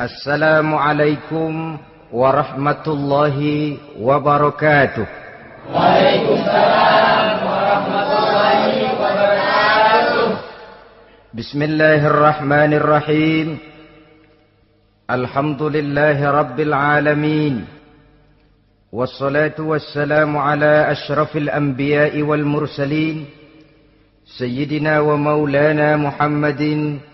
Assalamualaikum warahmatullahi wabarakatuh. Waalaikumsalam warahmatullahi wabarakatuh. Bismillahirrahmanirrahim. Alhamdulillahi rabbil alamin. Wassalatu wassalamu ala ashrafil anbiya'i wal mursalin. Sayyidina wa maulana Muhammadin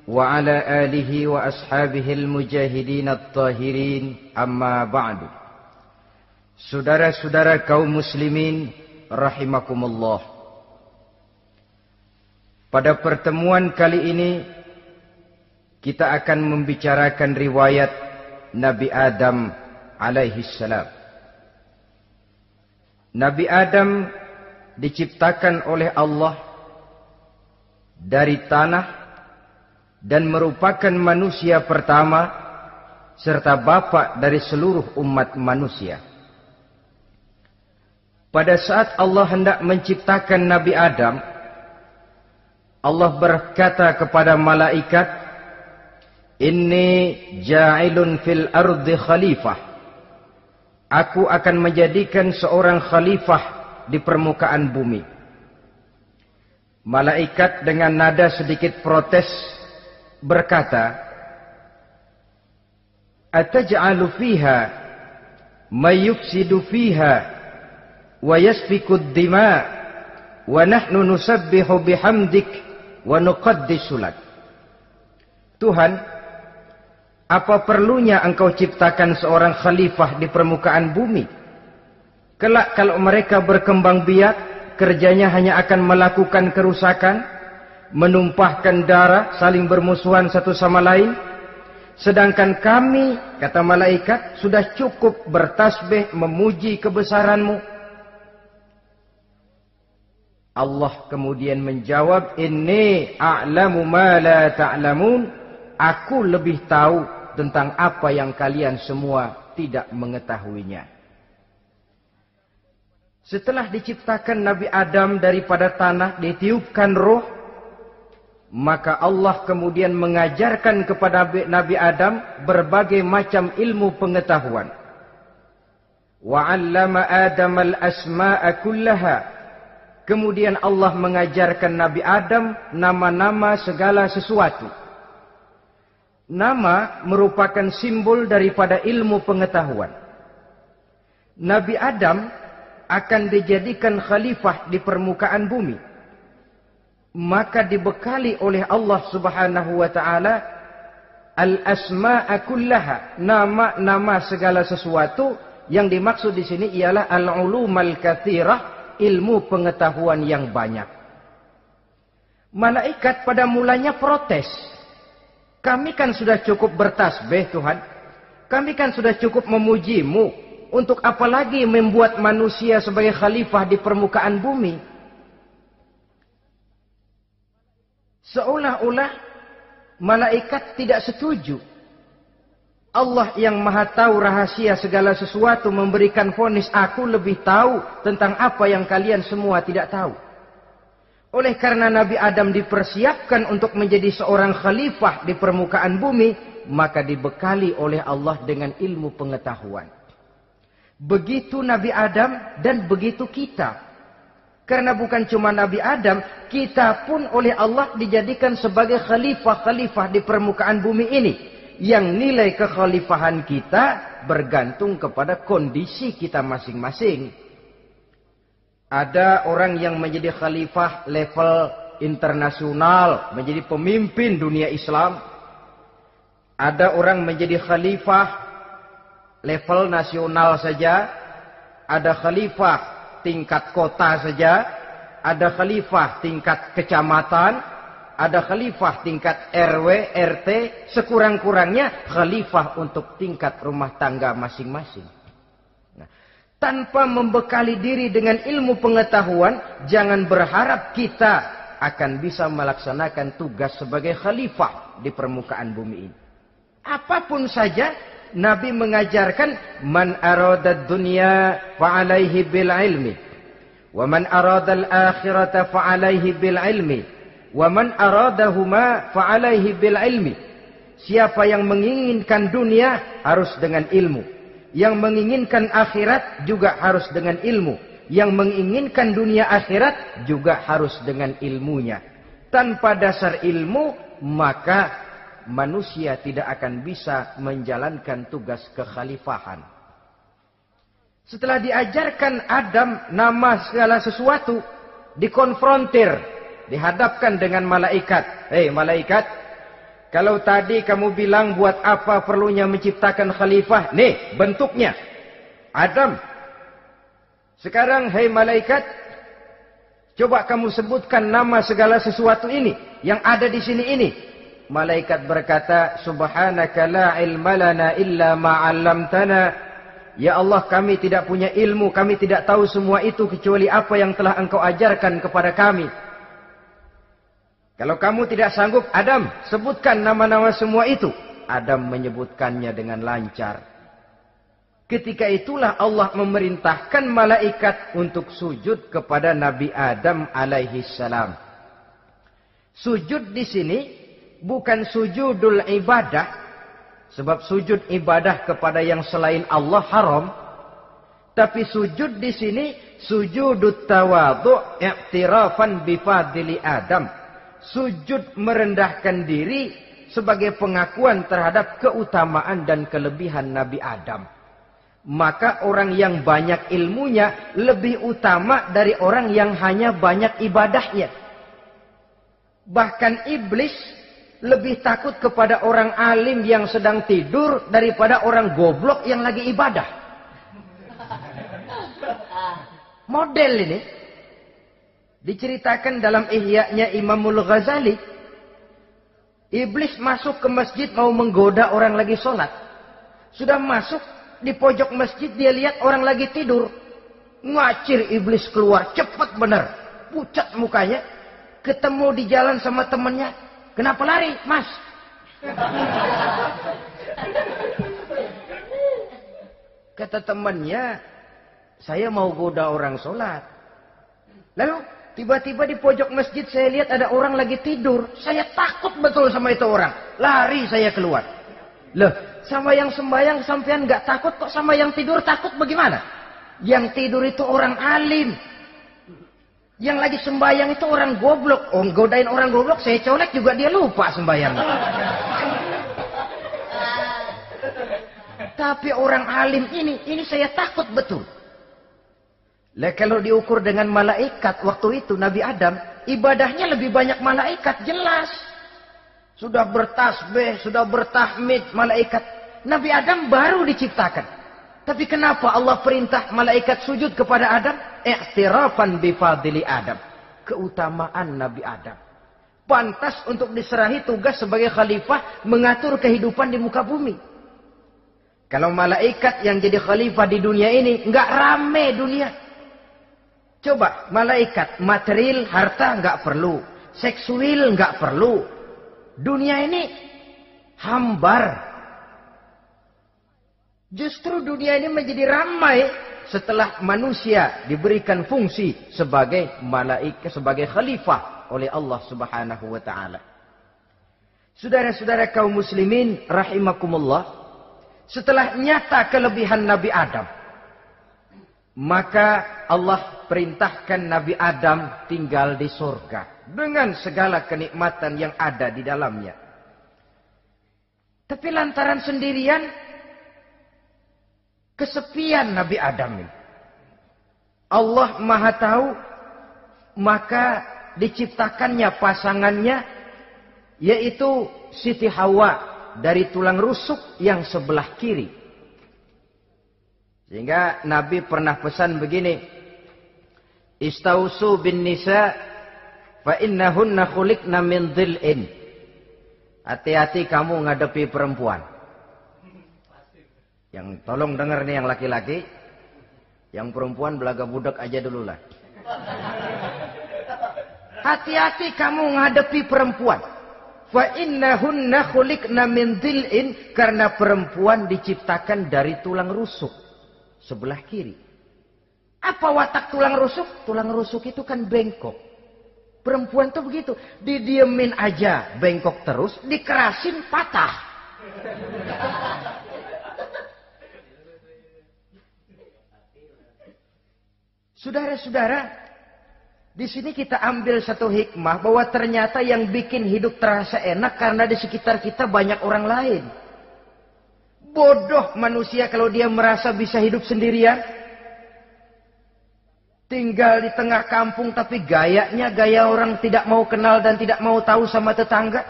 wa ala alihi wa ashabihil mujahidin at-tahirin, amma ba'du. Saudara-saudara kaum muslimin rahimakumullah. Pada pertemuan kali ini kita akan membicarakan riwayat Nabi Adam alaihi salam. Nabi Adam diciptakan oleh Allah dari tanah dan merupakan manusia pertama serta bapa dari seluruh umat manusia. Pada saat Allah hendak menciptakan Nabi Adam, Allah berkata kepada malaikat, "Inni ja'ilun fil ardi khalifah." Aku akan menjadikan seorang khalifah di permukaan bumi. Malaikat dengan nada sedikit protes berkata, "Ataj'alu fiha may yufsidu fiha wa yasfiku ad-dima wa nahnu nusabbihu bihamdik wa nuqaddisu lak." Tuhan, apa perlunya engkau ciptakan seorang khalifah di permukaan bumi? Kelak kalau mereka berkembang biak, kerjanya hanya akan melakukan kerusakan, menumpahkan darah, saling bermusuhan satu sama lain. Sedangkan kami, kata malaikat, sudah cukup bertasbih memuji kebesaranmu. Allah kemudian menjawab, "Inni a'lamu ma la ta'lamun." Aku lebih tahu tentang apa yang kalian semua tidak mengetahuinya. Setelah diciptakan Nabi Adam daripada tanah, ditiupkan roh, maka Allah kemudian mengajarkan kepada Nabi Adam berbagai macam ilmu pengetahuan. Wa 'allama Adam al-asma'a kullaha. Kemudian Allah mengajarkan Nabi Adam nama-nama segala sesuatu. Nama merupakan simbol daripada ilmu pengetahuan. Nabi Adam akan dijadikan khalifah di permukaan bumi. Maka dibekali oleh Allah Subhanahu wa taala al-asma'a kullaha, nama-nama segala sesuatu. Yang dimaksud di sini ialah al-ulumal katsirah, ilmu pengetahuan yang banyak. Malaikat pada mulanya protes. Kami kan sudah cukup bertasbih Tuhan. Kami kan sudah cukup memujimu. Untuk apa lagi membuat manusia sebagai khalifah di permukaan bumi? Seolah-olah malaikat tidak setuju. Allah yang maha tahu rahasia segala sesuatu memberikan vonis, aku lebih tahu tentang apa yang kalian semua tidak tahu. Oleh karena Nabi Adam dipersiapkan untuk menjadi seorang khalifah di permukaan bumi, maka dibekali oleh Allah dengan ilmu pengetahuan. Begitu Nabi Adam dan begitu kita. Karena bukan cuma Nabi Adam, kita pun oleh Allah dijadikan sebagai khalifah-khalifah di permukaan bumi ini. Yang nilai kekhalifahan kita bergantung kepada kondisi kita masing-masing. Ada orang yang menjadi khalifah level internasional, menjadi pemimpin dunia Islam. Ada orang menjadi khalifah level nasional saja. Ada khalifah tingkat kota saja, ada khalifah tingkat kecamatan, ada khalifah tingkat RW, RT, sekurang-kurangnya khalifah untuk tingkat rumah tangga masing-masing. Nah, tanpa membekali diri dengan ilmu pengetahuan, jangan berharap kita akan bisa melaksanakan tugas sebagai khalifah di permukaan bumi ini. Apapun saja, Nabi mengajarkan man arada dunya fa'alaihi bil ilmi wa man arada al akhirata fa'alaihi bil ilmi wa man aradahuma fa'alaihi bil ilmi. Siapa yang menginginkan dunia harus dengan ilmu. Yang menginginkan akhirat juga harus dengan ilmu. Yang menginginkan dunia akhirat juga harus dengan ilmunya. Tanpa dasar ilmu, maka manusia tidak akan bisa menjalankan tugas kekhalifahan. Setelah diajarkan Adam nama segala sesuatu, dikonfrontir, dihadapkan dengan malaikat. Hei malaikat, kalau tadi kamu bilang buat apa perlunya menciptakan khalifah? Nih bentuknya. Adam. Sekarang hei malaikat, coba kamu sebutkan nama segala sesuatu ini yang ada di sini ini. Malaikat berkata, Subhanaka la ilma lana illa ma 'allamtana. Ya Allah, kami tidak punya ilmu, kami tidak tahu semua itu kecuali apa yang telah Engkau ajarkan kepada kami. Kalau kamu tidak sanggup, Adam, sebutkan nama-nama semua itu. Adam menyebutkannya dengan lancar. Ketika itulah Allah memerintahkan malaikat untuk sujud kepada Nabi Adam alaihi salam. Sujud di sini bukan sujudul ibadah, sebab sujud ibadah kepada yang selain Allah haram. Tapi sujud di sini sujudut tawadhu' i'tirafan bifadli Adam. Sujud merendahkan diri sebagai pengakuan terhadap keutamaan dan kelebihan Nabi Adam. Maka orang yang banyak ilmunya lebih utama dari orang yang hanya banyak ibadahnya. Bahkan iblis lebih takut kepada orang alim yang sedang tidur daripada orang goblok yang lagi ibadah. Model ini diceritakan dalam Ihya-nya Imamul Ghazali. Iblis masuk ke masjid mau menggoda orang lagi sholat. Sudah masuk di pojok masjid, dia lihat orang lagi tidur. Ngacir iblis keluar, cepat benar. Pucat mukanya. Ketemu di jalan sama temannya. Kenapa lari, Mas? Kata temannya, saya mau goda orang sholat. Lalu tiba-tiba di pojok masjid saya lihat ada orang lagi tidur. Saya takut betul sama itu orang. Lari saya keluar. Loh, sama yang sembahyang sampean nggak takut, kok sama yang tidur takut bagaimana? Yang tidur itu orang alim. Yang lagi sembahyang itu orang goblok. Oh, godain orang goblok, saya colek juga dia lupa sembahyang. Tapi orang alim ini saya takut betul. Lah kalau diukur dengan malaikat waktu itu Nabi Adam, ibadahnya lebih banyak malaikat, jelas. Sudah bertasbih, sudah bertahmid malaikat. Nabi Adam baru diciptakan. Tapi kenapa Allah perintah malaikat sujud kepada Adam? I'tirafan bifadli Adam. Keutamaan Nabi Adam. Pantas untuk diserahi tugas sebagai khalifah mengatur kehidupan di muka bumi. Kalau malaikat yang jadi khalifah di dunia ini, nggak rame dunia. Coba, malaikat, material, harta nggak perlu. Seksual nggak perlu. Dunia ini hambar. Justru dunia ini menjadi ramai setelah manusia diberikan fungsi sebagai malaikat, sebagai khalifah oleh Allah Subhanahu wa taala. Saudara-saudara kaum muslimin rahimakumullah, setelah nyata kelebihan Nabi Adam, maka Allah perintahkan Nabi Adam tinggal di surga dengan segala kenikmatan yang ada di dalamnya. Tapi lantaran sendirian, kesepian Nabi Adam ini. Allah Maha Tahu, maka diciptakannya pasangannya, yaitu Siti Hawa dari tulang rusuk yang sebelah kiri. Sehingga Nabi pernah pesan begini, Istausu bin nisa fa innahunna khuliqna min dhil'in. Hati-hati kamu ngadepi perempuan. Yang tolong dengar nih yang laki-laki, yang perempuan belaga budak aja dulu lah. Hati-hati kamu ngadepi perempuan. Fa innahunna khuliqna min dhil'in, karena perempuan diciptakan dari tulang rusuk sebelah kiri. Apa watak tulang rusuk? Tulang rusuk itu kan bengkok. Perempuan tuh begitu. Didiemin aja, bengkok terus. Dikerasin, patah. Saudara-saudara, di sini kita ambil satu hikmah bahwa ternyata yang bikin hidup terasa enak karena di sekitar kita banyak orang lain. Bodoh manusia kalau dia merasa bisa hidup sendirian. Tinggal di tengah kampung tapi gayanya gaya orang tidak mau kenal dan tidak mau tahu sama tetangga.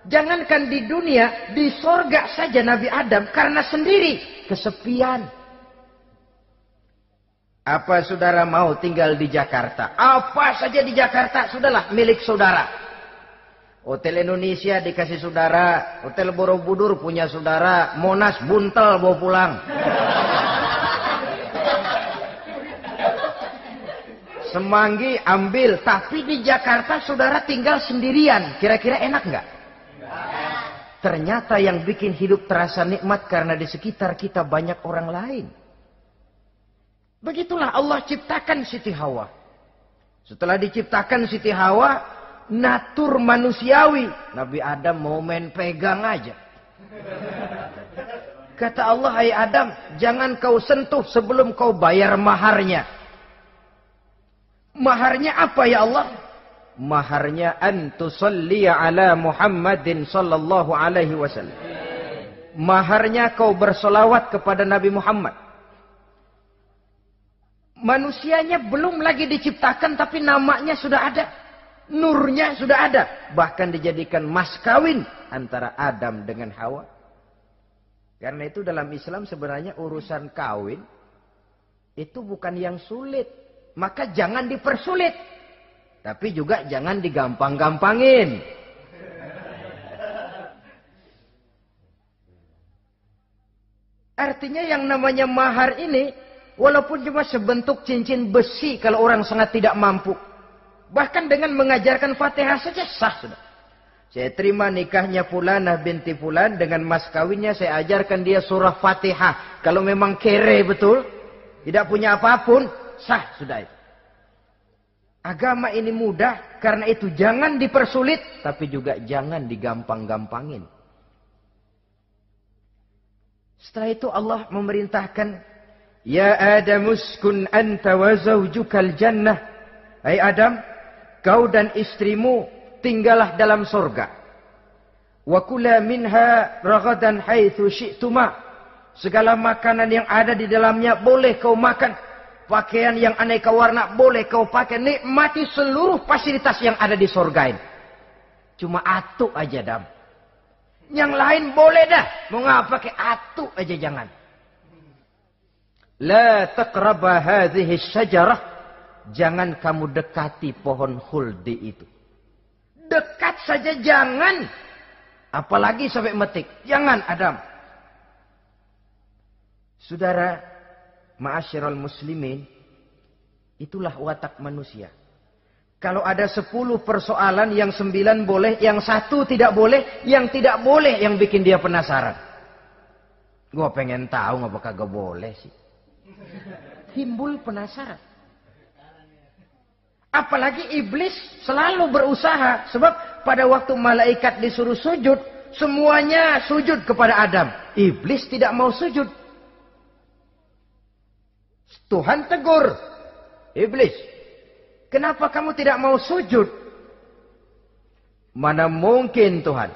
Jangankan di dunia, di sorga saja Nabi Adam karena sendiri kesepian. Apa saudara mau tinggal di Jakarta? Apa saja di Jakarta, sudahlah milik saudara. Hotel Indonesia dikasih saudara, Hotel Borobudur punya saudara, Monas buntel bawa pulang. Semanggi ambil, tapi di Jakarta saudara tinggal sendirian. Kira-kira enak nggak? Ternyata yang bikin hidup terasa nikmat karena di sekitar kita banyak orang lain. Begitulah Allah ciptakan Siti Hawa. Setelah diciptakan Siti Hawa, natur manusiawi. Nabi Adam mau main pegang aja. Kata Allah, hai Adam, jangan kau sentuh sebelum kau bayar maharnya. Maharnya apa ya Allah? Maharnya an tusalliya ala Muhammadin sallallahu alaihi wasallam. Maharnya kau bersolawat kepada Nabi Muhammad. Manusianya belum lagi diciptakan tapi namanya sudah ada. Nurnya sudah ada. Bahkan dijadikan mas kawin antara Adam dengan Hawa. Karena itu dalam Islam sebenarnya urusan kawin itu bukan yang sulit. Maka jangan dipersulit. Tapi juga jangan digampang-gampangin. Artinya yang namanya mahar ini, walaupun cuma sebentuk cincin besi kalau orang sangat tidak mampu. Bahkan dengan mengajarkan Fatihah saja sah sudah. Saya terima nikahnya Fulanah binti Fulan, dengan mas kawinnya saya ajarkan dia surah Fatihah. Kalau memang kere betul, tidak punya apapun, sah sudah itu. Agama ini mudah, karena itu jangan dipersulit, tapi juga jangan digampang-gampangin. Setelah itu Allah memerintahkan, Ya Adam uskun anta wa zawjukal jannah. Hai Adam, kau dan istrimu tinggallah dalam surga. Wa kula minha ragadan haitsu syi'tuma. Segala makanan yang ada di dalamnya boleh kau makan. Pakaian yang aneka warna boleh kau pakai. Nikmati seluruh fasilitas yang ada di surga ini. Cuma atu aja Adam. Yang lain boleh dah. Mau ngapa pakai atu aja jangan. La taqraba hadhihi syajarah. Jangan kamu dekati pohon khuldi itu. Dekat saja jangan. Apalagi sampai metik. Jangan Adam. Saudara, ma'asyiral muslimin, itulah watak manusia. Kalau ada 10 persoalan, yang 9 boleh, yang 1 tidak boleh, yang tidak boleh yang bikin dia penasaran. Gua pengen tahu ngapa kagak boleh sih. Timbul penasaran. Apalagi iblis selalu berusaha. Sebab pada waktu malaikat disuruh sujud, semuanya sujud kepada Adam. Iblis tidak mau sujud. Tuhan tegur. Iblis, kenapa kamu tidak mau sujud? Mana mungkin Tuhan.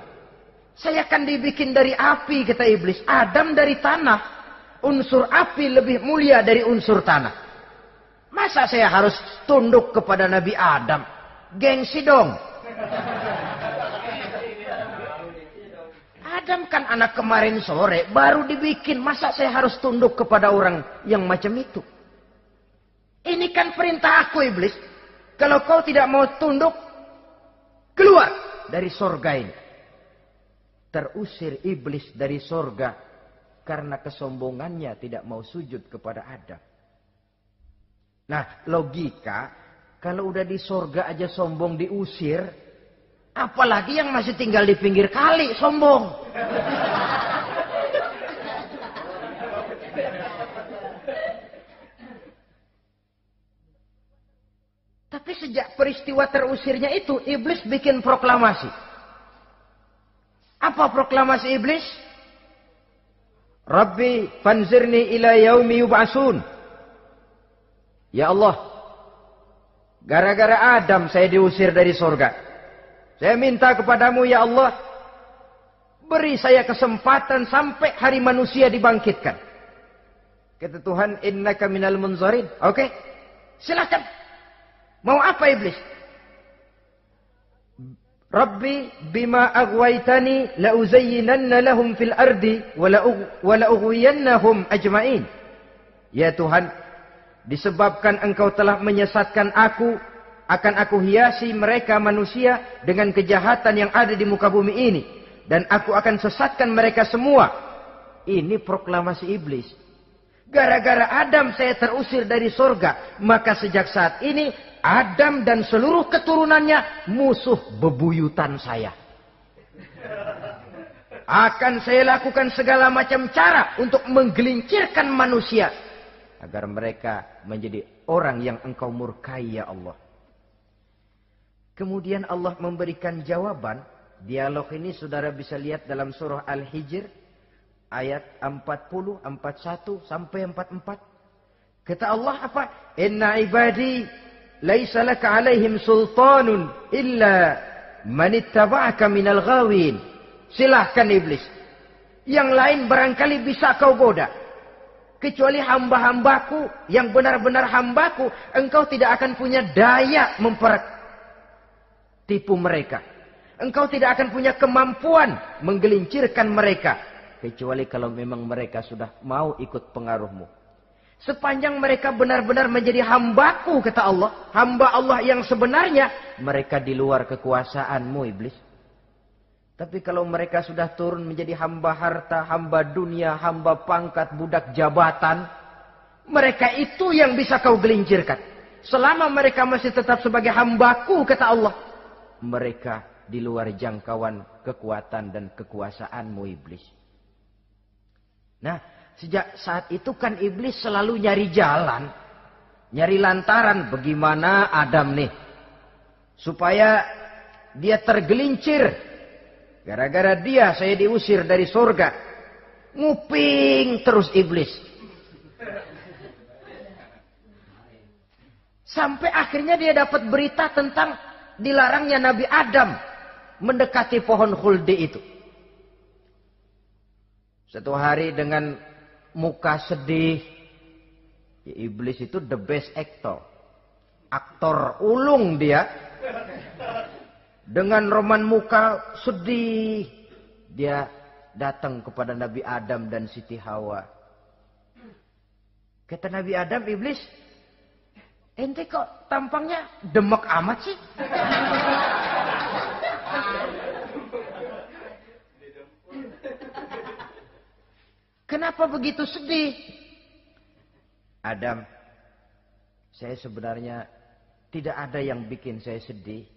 Saya akan dibikin dari api, kata iblis. Adam dari tanah. Unsur api lebih mulia dari unsur tanah. Masa saya harus tunduk kepada Nabi Adam? Gengsi dong. Adam kan anak kemarin sore, baru dibikin. Masa saya harus tunduk kepada orang yang macam itu? Ini kan perintah aku, iblis. Kalau kau tidak mau tunduk, keluar dari sorga ini. Terusir iblis dari sorga karena kesombongannya tidak mau sujud kepada Adam. Nah, logika, kalau udah di sorga aja sombong diusir, apalagi yang masih tinggal di pinggir kali sombong. Tapi sejak peristiwa terusirnya itu, iblis bikin proklamasi. Apa proklamasi iblis? Rabbi fanzirni ila yaumi yub'asun. Ya Allah, gara-gara Adam saya diusir dari surga. Saya minta kepadamu ya Allah, beri saya kesempatan sampai hari manusia dibangkitkan. Kata Tuhan, innaka minal munzarin. Oke, silakan. Mau apa iblis? Rabbi bima aghwaytani la uzayyinanna lahum fil ardi wa la ughwiyannahum ajma'in. Ya Tuhan, disebabkan engkau telah menyesatkan aku, akan aku hiasi mereka manusia dengan kejahatan yang ada di muka bumi ini, dan aku akan sesatkan mereka semua. Ini proklamasi iblis. Gara-gara Adam saya terusir dari surga, maka sejak saat ini Adam dan seluruh keturunannya musuh bebuyutan saya. Akan saya lakukan segala macam cara untuk menggelincirkan manusia agar mereka menjadi orang yang engkau murkai ya Allah. Kemudian Allah memberikan jawaban. Dialog ini saudara bisa lihat dalam surah Al-Hijr ayat 40, 41 sampai 44. Kata Allah apa? Inna ibadi laisa laka alaihim sultanun illa man ittaba'aka minal ghawin. Silahkan iblis. Yang lain barangkali bisa kau goda. Kecuali hamba-hambaku yang benar-benar hambaku, engkau tidak akan punya daya mempertipu mereka. Engkau tidak akan punya kemampuan menggelincirkan mereka. Kecuali kalau memang mereka sudah mau ikut pengaruhmu. Sepanjang mereka benar-benar menjadi hambaku, kata Allah. Hamba Allah yang sebenarnya, mereka di luar kekuasaanmu iblis. Tapi kalau mereka sudah turun menjadi hamba harta, hamba dunia, hamba pangkat, budak jabatan, mereka itu yang bisa kau gelincirkan. Selama mereka masih tetap sebagai hambaku, kata Allah, mereka di luar jangkauan kekuatan dan kekuasaanmu iblis. Nah, sejak saat itu kan iblis selalu nyari jalan, nyari lantaran bagaimana Adam nih supaya dia tergelincir. Gara-gara dia saya diusir dari surga. Nguping terus iblis. Sampai akhirnya dia dapat berita tentang dilarangnya Nabi Adam mendekati pohon khuldi itu. Satu hari dengan muka sedih. Ya, iblis itu the best actor. Aktor ulung dia. Dengan roman muka sedih. Dia datang kepada Nabi Adam dan Siti Hawa. Kata Nabi Adam, iblis, ente kok tampangnya demek amat sih? Kenapa begitu sedih? Adam, saya sebenarnya tidak ada yang bikin saya sedih.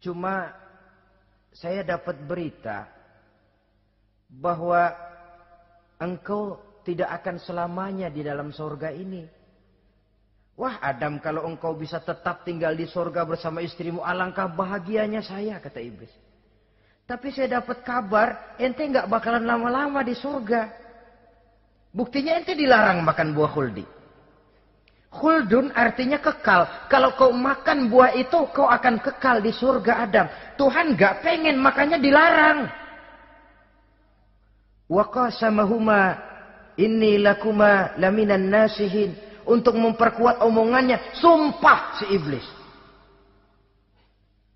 Cuma saya dapat berita bahwa engkau tidak akan selamanya di dalam surga ini. Wah Adam, kalau engkau bisa tetap tinggal di surga bersama istrimu, alangkah bahagianya saya, kata iblis. Tapi saya dapat kabar, ente nggak bakalan lama-lama di surga. Buktinya ente dilarang makan buah khuldi. Khuldun artinya kekal. Kalau kau makan buah itu, kau akan kekal di surga Adam. Tuhan nggak pengen, makanya dilarang. Wa qasamahuma inni lakuma laminan nasihin. Untuk memperkuat omongannya, sumpah si iblis.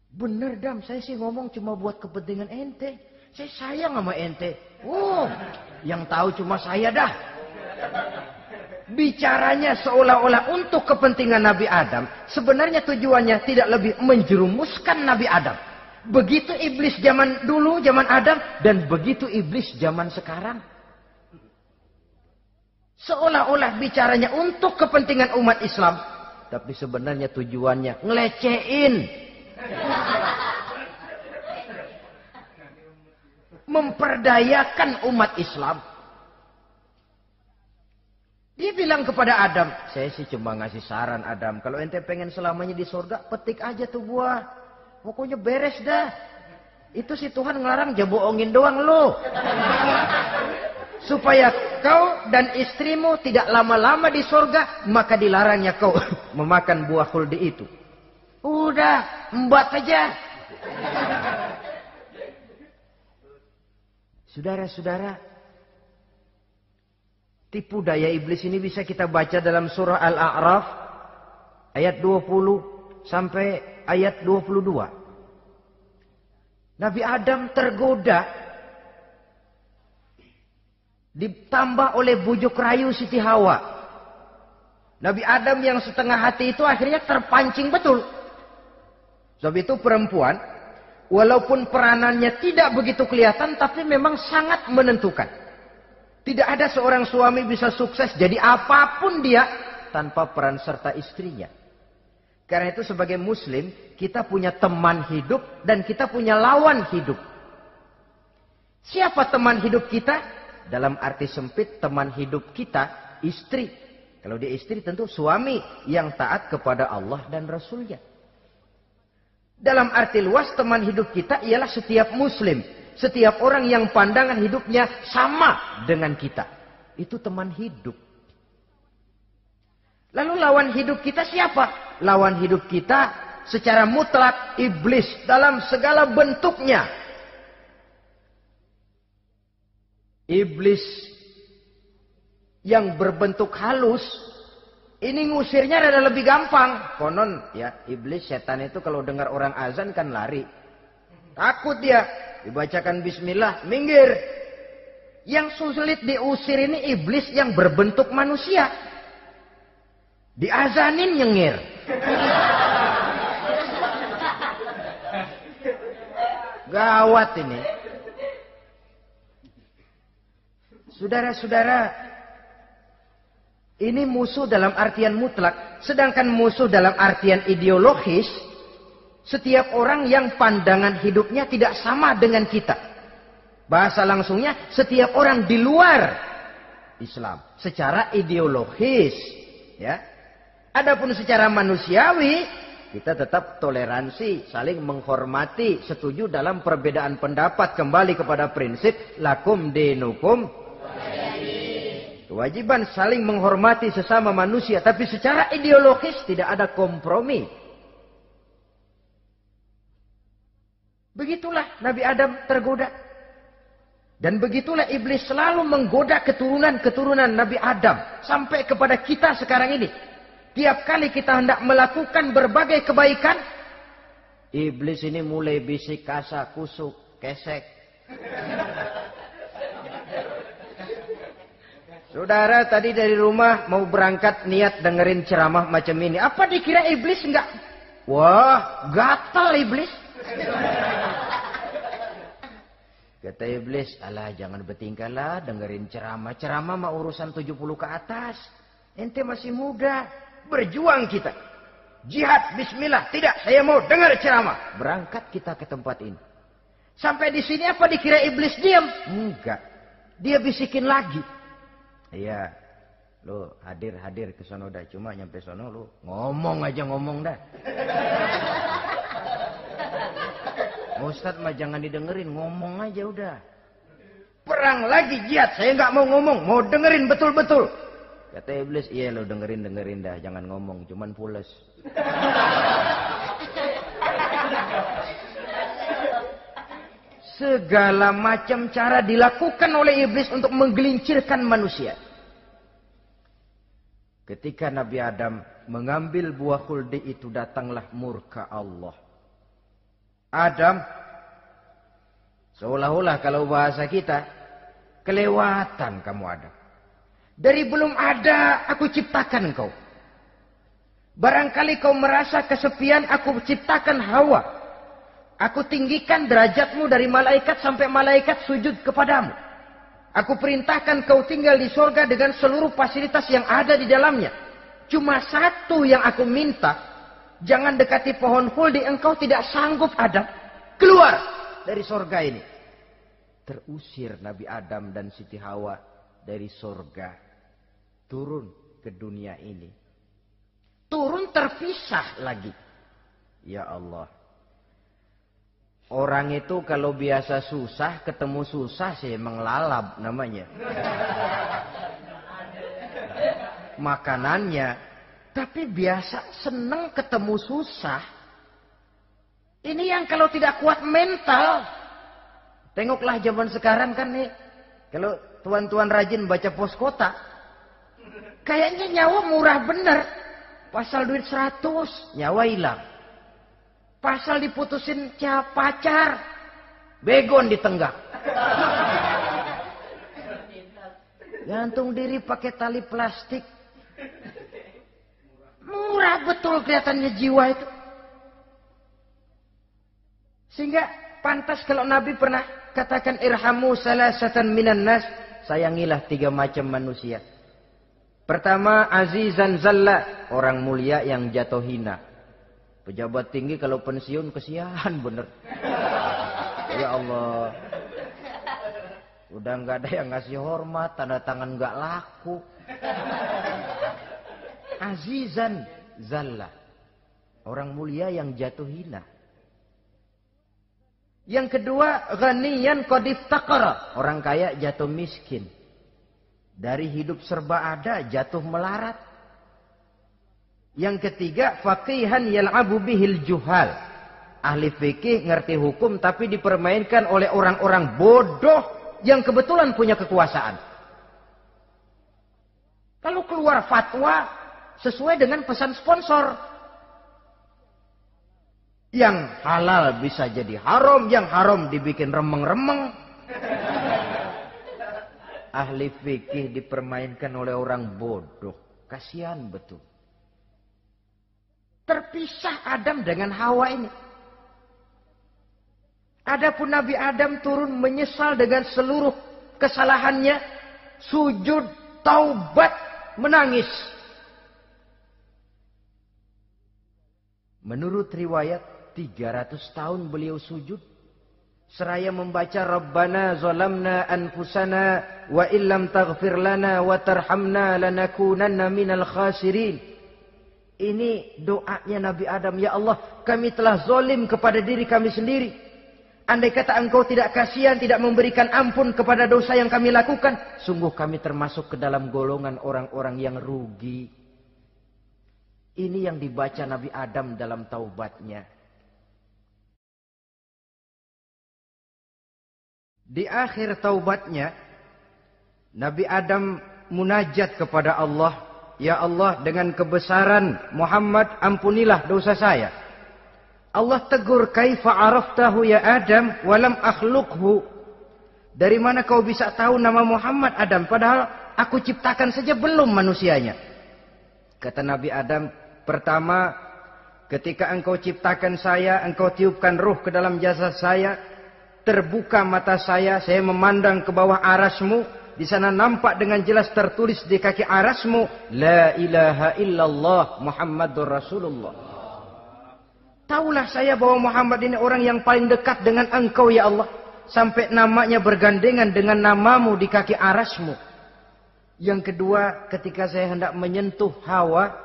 Bener Dam, saya sih ngomong cuma buat kepentingan ente. Saya sayang sama ente. Yang tahu cuma saya dah. Bicaranya seolah-olah untuk kepentingan Nabi Adam. Sebenarnya tujuannya tidak lebih menjerumuskan Nabi Adam. Begitu iblis zaman dulu, zaman Adam. Dan begitu iblis zaman sekarang. Seolah-olah bicaranya untuk kepentingan umat Islam. Tapi sebenarnya tujuannya ngelecehin. Memperdayakan umat Islam. Dia bilang kepada Adam, saya sih cuma ngasih saran Adam, kalau ente pengen selamanya di surga, petik aja tuh buah. Pokoknya beres dah. Itu si Tuhan ngelarang bohongin doang lo. Supaya kau dan istrimu tidak lama-lama di surga, maka dilarangnya kau memakan buah khuldi itu. Udah, embat aja. Saudara-saudara, tipu daya iblis ini bisa kita baca dalam surah Al-A'raf ayat 20 sampai ayat 22. Nabi Adam tergoda, ditambah oleh bujuk rayu Siti Hawa. Nabi Adam yang setengah hati itu akhirnya terpancing betul. Sebab itu perempuan, walaupun peranannya tidak begitu kelihatan, tapi memang sangat menentukan. Tidak ada seorang suami bisa sukses jadi apapun dia tanpa peran serta istrinya. Karena itu sebagai muslim, kita punya teman hidup dan kita punya lawan hidup. Siapa teman hidup kita? Dalam arti sempit, teman hidup kita istri. Kalau dia istri tentu suami yang taat kepada Allah dan Rasulnya. Dalam arti luas, teman hidup kita ialah setiap muslim. Setiap orang yang pandangan hidupnya sama dengan kita. Itu teman hidup. Lalu lawan hidup kita siapa? Lawan hidup kita secara mutlak iblis dalam segala bentuknya. Iblis yang berbentuk halus, ini ngusirnya ada lebih gampang. Konon ya, iblis setan itu kalau dengar orang azan kan lari. Takut dia. Dibacakan bismillah, minggir. Yang sulit diusir ini iblis yang berbentuk manusia. Diazanin nyengir. Gawat ini. Saudara-saudara, ini musuh dalam artian mutlak. Sedangkan musuh dalam artian ideologis, setiap orang yang pandangan hidupnya tidak sama dengan kita. Bahasa langsungnya, setiap orang di luar Islam. Secara ideologis. Ya. Adapun secara manusiawi, kita tetap toleransi, saling menghormati, setuju dalam perbedaan pendapat. Kembali kepada prinsip, lakum dinukum. Kewajiban saling menghormati sesama manusia. Tapi secara ideologis tidak ada kompromi. Begitulah Nabi Adam tergoda. Dan begitulah iblis selalu menggoda keturunan-keturunan Nabi Adam. Sampai kepada kita sekarang ini. Tiap kali kita hendak melakukan berbagai kebaikan, iblis ini mulai bisik kasa, kusuk, kesek. Saudara tadi dari rumah mau berangkat niat dengerin ceramah macam ini. Apa dikira iblis enggak? Wah, gatal iblis. Kata iblis, alah jangan bertingkahlah dengerin ceramah. Ceramah mah urusan 70 ke atas. Ente masih muda. Berjuang kita. Jihad, bismillah. Tidak, saya mau dengar ceramah. Berangkat kita ke tempat ini. Sampai di sini apa dikira iblis diam? Enggak. Dia bisikin lagi. Iya. Lu hadir ke sono dah. Cuma nyampe sono lu ngomong aja ngomong dah. Ustadz mah jangan didengerin, ngomong aja udah. Perang lagi jihad, saya nggak mau ngomong, mau dengerin betul-betul. Kata iblis, iya lo dengerin dah, jangan ngomong, cuman pules. Segala macam cara dilakukan oleh iblis untuk menggelincirkan manusia. Ketika Nabi Adam mengambil buah khuldi itu, datanglah murka Allah. Adam, seolah-olah kalau bahasa kita, kelewatan kamu Adam. Dari belum ada, aku ciptakan kau. Barangkali kau merasa kesepian, aku ciptakan Hawa. Aku tinggikan derajatmu dari malaikat sampai malaikat sujud kepadamu. Aku perintahkan kau tinggal di surga dengan seluruh fasilitas yang ada di dalamnya. Cuma satu yang aku minta, jangan dekati pohon khuldi, engkau tidak sanggup Adam. Keluar dari surga ini. Terusir Nabi Adam dan Siti Hawa dari surga. Turun ke dunia ini. Turun terpisah lagi. Ya Allah. Orang itu kalau biasa susah, ketemu susah sih menglalap namanya. Makanannya. Tapi biasa seneng ketemu susah. Ini yang kalau tidak kuat mental. Tengoklah zaman sekarang kan nih. Kalau tuan-tuan rajin baca pos kota. Kayaknya nyawa murah bener. Pasal duit 100, nyawa hilang. Pasal diputusin pacar, begon ditenggak. Gantung diri pakai tali plastik. Murah betul kelihatannya jiwa itu. Sehingga pantas kalau Nabi pernah katakan irhamu salasatan minan nas, sayangilah 3 macam manusia. Pertama, azizan zalla, orang mulia yang jatuh hina. Pejabat tinggi kalau pensiun kesian bener. Ya Allah. Udah nggak ada yang ngasih hormat, tanda tangan nggak laku. Azizan zalla. Orang mulia yang jatuh hina. Yang kedua, ghaniyan qad iftaqara. Orang kaya jatuh miskin. Dari hidup serba ada jatuh melarat. Yang ketiga, faqihan yal'abu bihil juhal. Ahli fikih ngerti hukum tapi dipermainkan oleh orang-orang bodoh yang kebetulan punya kekuasaan. Kalau keluar fatwa sesuai dengan pesan sponsor. Yang halal bisa jadi haram, yang haram dibikin remeng-remeng. Ahli fikih dipermainkan oleh orang bodoh. Kasihan betul. Terpisah Adam dengan Hawa ini. Adapun Nabi Adam turun menyesal dengan seluruh kesalahannya. Sujud, taubat, menangis. Menurut riwayat 300 tahun beliau sujud. Seraya membaca Rabbana zalamna anfusana wa illam taghfir lana wa tarhamna lanakunanna minal khasirin. Ini doanya Nabi Adam. Ya Allah, kami telah zalim kepada diri kami sendiri. Andai kata engkau tidak kasihan, tidak memberikan ampun kepada dosa yang kami lakukan, sungguh kami termasuk ke dalam golongan orang-orang yang rugi. Ini yang dibaca Nabi Adam dalam taubatnya. Di akhir taubatnya, Nabi Adam munajat kepada Allah. Ya Allah, dengan kebesaran Muhammad, ampunilah dosa saya. Allah tegur, kaifa araftahu ya Adam walam akhluqhu. Dari mana kau bisa tahu nama Muhammad Adam padahal aku ciptakan saja belum manusianya. Kata Nabi Adam, pertama, ketika engkau ciptakan saya, engkau tiupkan ruh ke dalam jasad saya, terbuka mata saya memandang ke bawah arasmu. Di sana nampak dengan jelas tertulis di kaki arasmu, La ilaha illallah Muhammadur Rasulullah. Taulah saya bahwa Muhammad ini orang yang paling dekat dengan engkau ya Allah. Sampai namanya bergandengan dengan namamu di kaki arasmu. Yang kedua, ketika saya hendak menyentuh Hawa,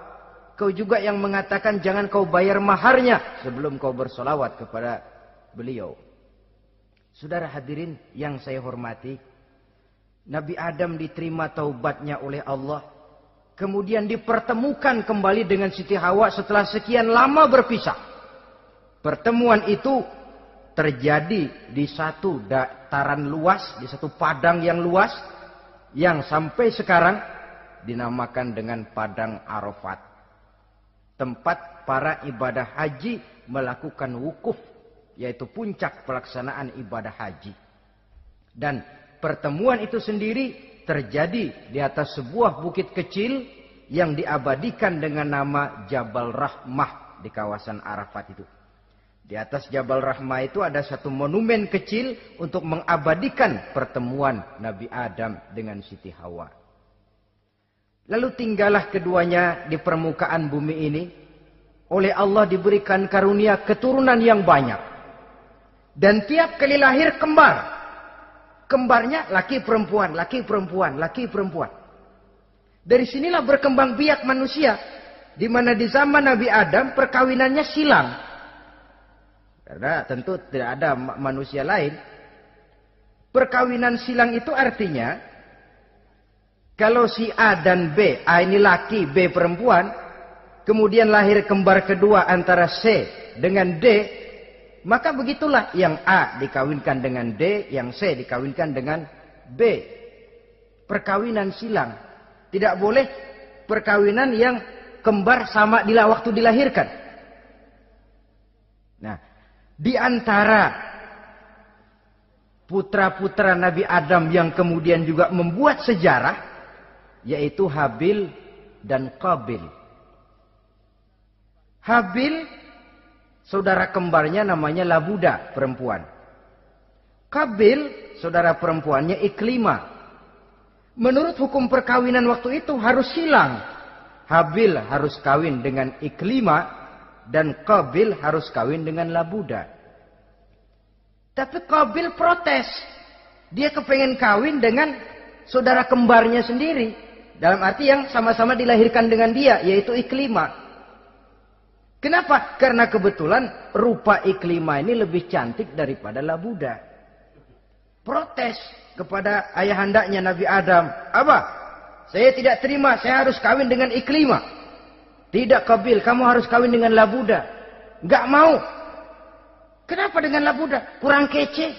kau juga yang mengatakan jangan kau bayar maharnya sebelum kau bersolawat kepada beliau. Saudara hadirin yang saya hormati, Nabi Adam diterima taubatnya oleh Allah. Kemudian dipertemukan kembali dengan Siti Hawa setelah sekian lama berpisah. Pertemuan itu terjadi di satu dataran luas, di satu padang yang luas, yang sampai sekarang dinamakan dengan Padang Arafat. Tempat para ibadah haji melakukan wukuf, yaitu puncak pelaksanaan ibadah haji. Dan pertemuan itu sendiri terjadi di atas sebuah bukit kecil yang diabadikan dengan nama Jabal Rahmah di kawasan Arafat itu. Di atas Jabal Rahmah itu ada satu monumen kecil untuk mengabadikan pertemuan Nabi Adam dengan Siti Hawa. Lalu tinggallah keduanya di permukaan bumi ini. Oleh Allah diberikan karunia keturunan yang banyak. Dan tiap kali lahir kembar. Kembarnya laki perempuan, laki perempuan, laki perempuan. Dari sinilah berkembang biak manusia. Di mana di zaman Nabi Adam perkawinannya silang. Karena tentu tidak ada manusia lain. Perkawinan silang itu artinya, kalau si A dan B, A ini laki, B perempuan, kemudian lahir kembar kedua antara C dengan D, maka begitulah yang A dikawinkan dengan D, yang C dikawinkan dengan B. Perkawinan silang. Tidak boleh perkawinan yang kembar sama waktu dilahirkan. Nah, di antara putra-putra Nabi Adam yang kemudian juga membuat sejarah, yaitu Habil dan Qabil. Habil, saudara kembarnya namanya Labuda, perempuan. Qabil, saudara perempuannya Iklimah. Menurut hukum perkawinan waktu itu harus silang. Habil harus kawin dengan Iklimah dan Qabil harus kawin dengan Labuda. Tapi Qabil protes. Dia kepengen kawin dengan saudara kembarnya sendiri. Dalam arti yang sama-sama dilahirkan dengan dia, yaitu Iklimah. Kenapa? Karena kebetulan rupa Iklimah ini lebih cantik daripada Labuda. Protes kepada ayahandanya Nabi Adam. Apa? Saya tidak terima, saya harus kawin dengan Iklimah. Tidak, Qabil, kamu harus kawin dengan Labuda. Enggak mau. Kenapa dengan Labuda? Kurang kece.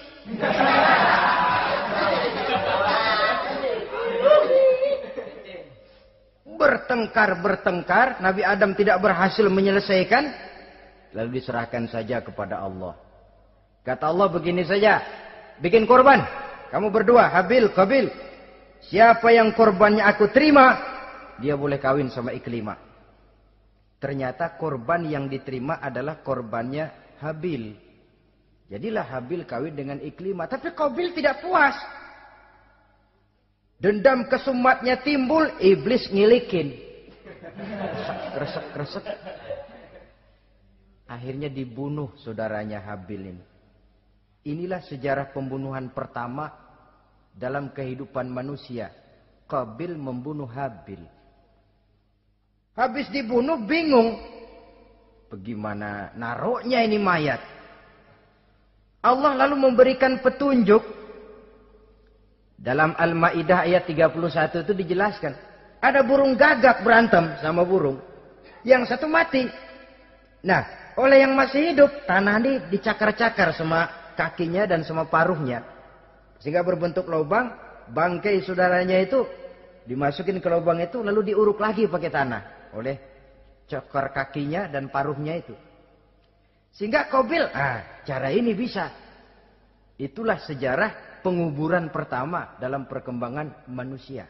Bertengkar, Nabi Adam tidak berhasil menyelesaikan. Lalu diserahkan saja kepada Allah. Kata Allah begini saja, bikin korban. Kamu berdua, Habil, Qabil. Siapa yang korbannya aku terima, dia boleh kawin sama Iklimah. Ternyata korban yang diterima adalah korbannya Habil. Jadilah Habil kawin dengan Iklimah. Tapi Qabil tidak puas. Dendam kesumatnya timbul, iblis ngilikin. Kresek. Akhirnya dibunuh saudaranya Habil ini. Inilah sejarah pembunuhan pertama dalam kehidupan manusia. Qabil membunuh Habil. Habis dibunuh bingung. Bagaimana naroknya ini mayat? Allah lalu memberikan petunjuk. Dalam Al-Maidah ayat 31 itu dijelaskan. Ada burung gagak berantem sama burung. Yang satu mati. Nah, oleh yang masih hidup, tanah ini dicakar-cakar sama kakinya dan sama paruhnya. Sehingga berbentuk lubang, bangkai saudaranya itu dimasukin ke lubang itu, lalu diuruk lagi pakai tanah. Oleh cakar kakinya dan paruhnya itu. Sehingga Qabil, cara ini bisa. Itulah sejarah penguburan pertama dalam perkembangan manusia.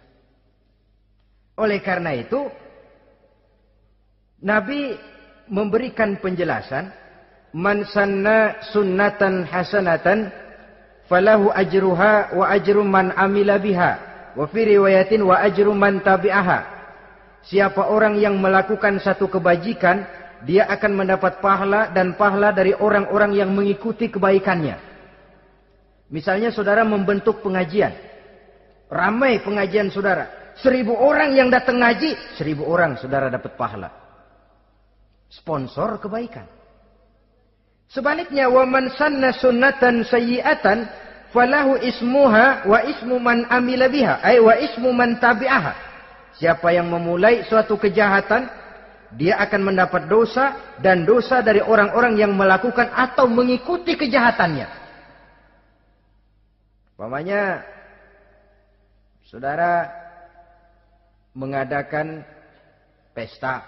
Oleh karena itu, Nabi memberikan penjelasan, man sanna sunnatan hasanatan falahu ajruha wa ajru man amila biha wa fi riwayatin wa ajru man tabi'aha. Siapa orang yang melakukan satu kebajikan, dia akan mendapat pahala dan pahala dari orang-orang yang mengikuti kebaikannya. Misalnya saudara membentuk pengajian. Ramai pengajian saudara. 1000 orang yang datang ngaji, 1000 orang saudara dapat pahala. Sponsor kebaikan. Sebaliknya, wa man sanna sunnatan sayyi'atan falahu ismuha wa ismu man amila biha, ay wa ismu man tabi'aha. Siapa yang memulai suatu kejahatan, dia akan mendapat dosa dan dosa dari orang-orang yang melakukan atau mengikuti kejahatannya. Umpamanya saudara mengadakan pesta.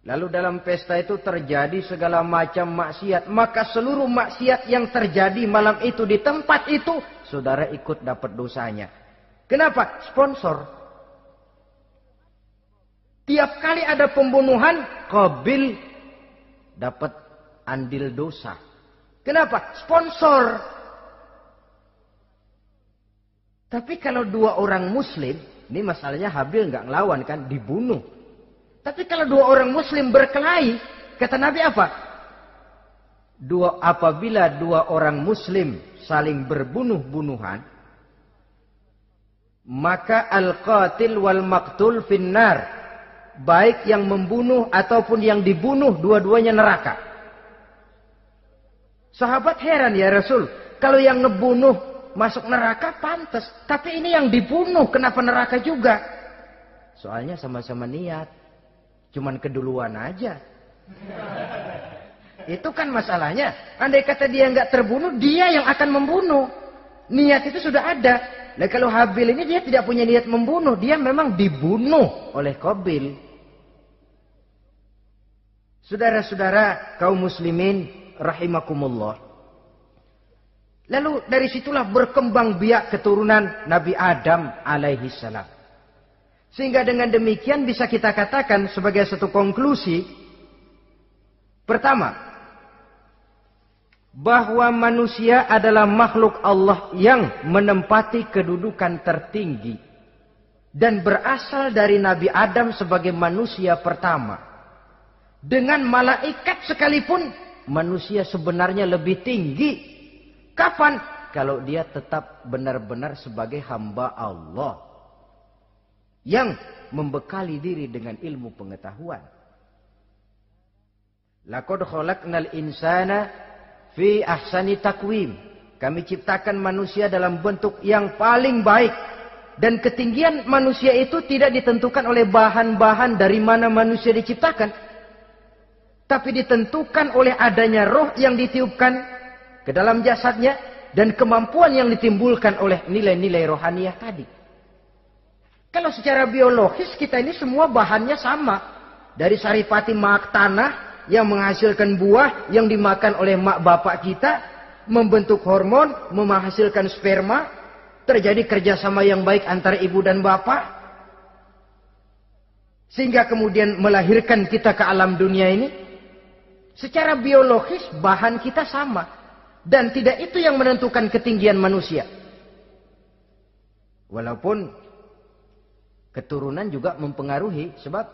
Lalu dalam pesta itu terjadi segala macam maksiat. Maka seluruh maksiat yang terjadi malam itu di tempat itu, saudara ikut dapat dosanya. Kenapa? Sponsor. Tiap kali ada pembunuhan, Qabil dapat andil dosa. Kenapa? Sponsor. Tapi kalau 2 orang muslim, ini masalahnya Habil nggak ngelawan kan, dibunuh. Tapi kalau 2 orang muslim berkelahi, kata Nabi apa? Apabila 2 orang muslim saling berbunuh-bunuhan, maka al-qatil wal maqtul finnar. Baik yang membunuh ataupun yang dibunuh, dua-duanya neraka. Sahabat heran, ya Rasul, kalau yang ngebunuh masuk neraka pantas, tapi ini yang dibunuh kenapa neraka juga? Soalnya sama-sama niat, cuman keduluan aja. Itu kan masalahnya. Andai kata dia nggak terbunuh, dia yang akan membunuh. Niat itu sudah ada. Nah kalau Habil ini dia tidak punya niat membunuh, dia memang dibunuh oleh Qabil. Saudara-saudara kaum muslimin rahimakumullah. Lalu dari situlah berkembang biak keturunan Nabi Adam alaihi salam. Sehingga dengan demikian bisa kita katakan sebagai satu konklusi. Pertama, bahwa manusia adalah makhluk Allah yang menempati kedudukan tertinggi. Dan berasal dari Nabi Adam sebagai manusia pertama. Dengan malaikat sekalipun, manusia sebenarnya lebih tinggi. Kapan? Kalau dia tetap benar-benar sebagai hamba Allah. Yang membekali diri dengan ilmu pengetahuan. Laqad khalaqnal insana fi ahsani taqwim. Kami ciptakan manusia dalam bentuk yang paling baik. Dan ketinggian manusia itu tidak ditentukan oleh bahan-bahan dari mana manusia diciptakan. Tapi ditentukan oleh adanya roh yang ditiupkan ke dalam jasadnya. Dan kemampuan yang ditimbulkan oleh nilai-nilai rohaniah tadi. Kalau secara biologis kita ini semua bahannya sama. Dari saripati maak tanah yang menghasilkan buah yang dimakan oleh mak bapak kita. Membentuk hormon, menghasilkan sperma. Terjadi kerjasama yang baik antara ibu dan bapak. Sehingga kemudian melahirkan kita ke alam dunia ini. Secara biologis bahan kita sama. Dan tidak itu yang menentukan ketinggian manusia. Walaupun keturunan juga mempengaruhi. Sebab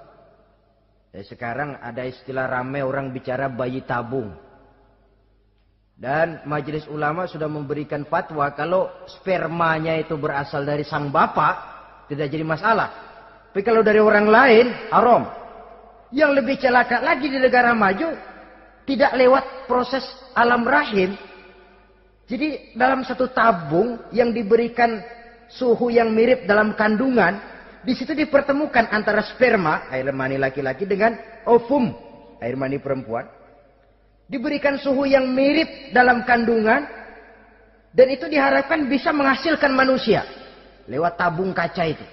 sekarang ada istilah ramai orang bicara bayi tabung. Dan majelis ulama sudah memberikan fatwa kalau spermanya itu berasal dari sang bapak. Tidak jadi masalah. Tapi kalau dari orang lain haram. Yang lebih celaka lagi di negara maju. Tidak lewat proses alam rahim. Jadi dalam satu tabung yang diberikan suhu yang mirip dalam kandungan. Di situ dipertemukan antara sperma, air mani laki-laki dengan ovum, air mani perempuan. Diberikan suhu yang mirip dalam kandungan. Dan itu diharapkan bisa menghasilkan manusia. Lewat tabung kaca itu.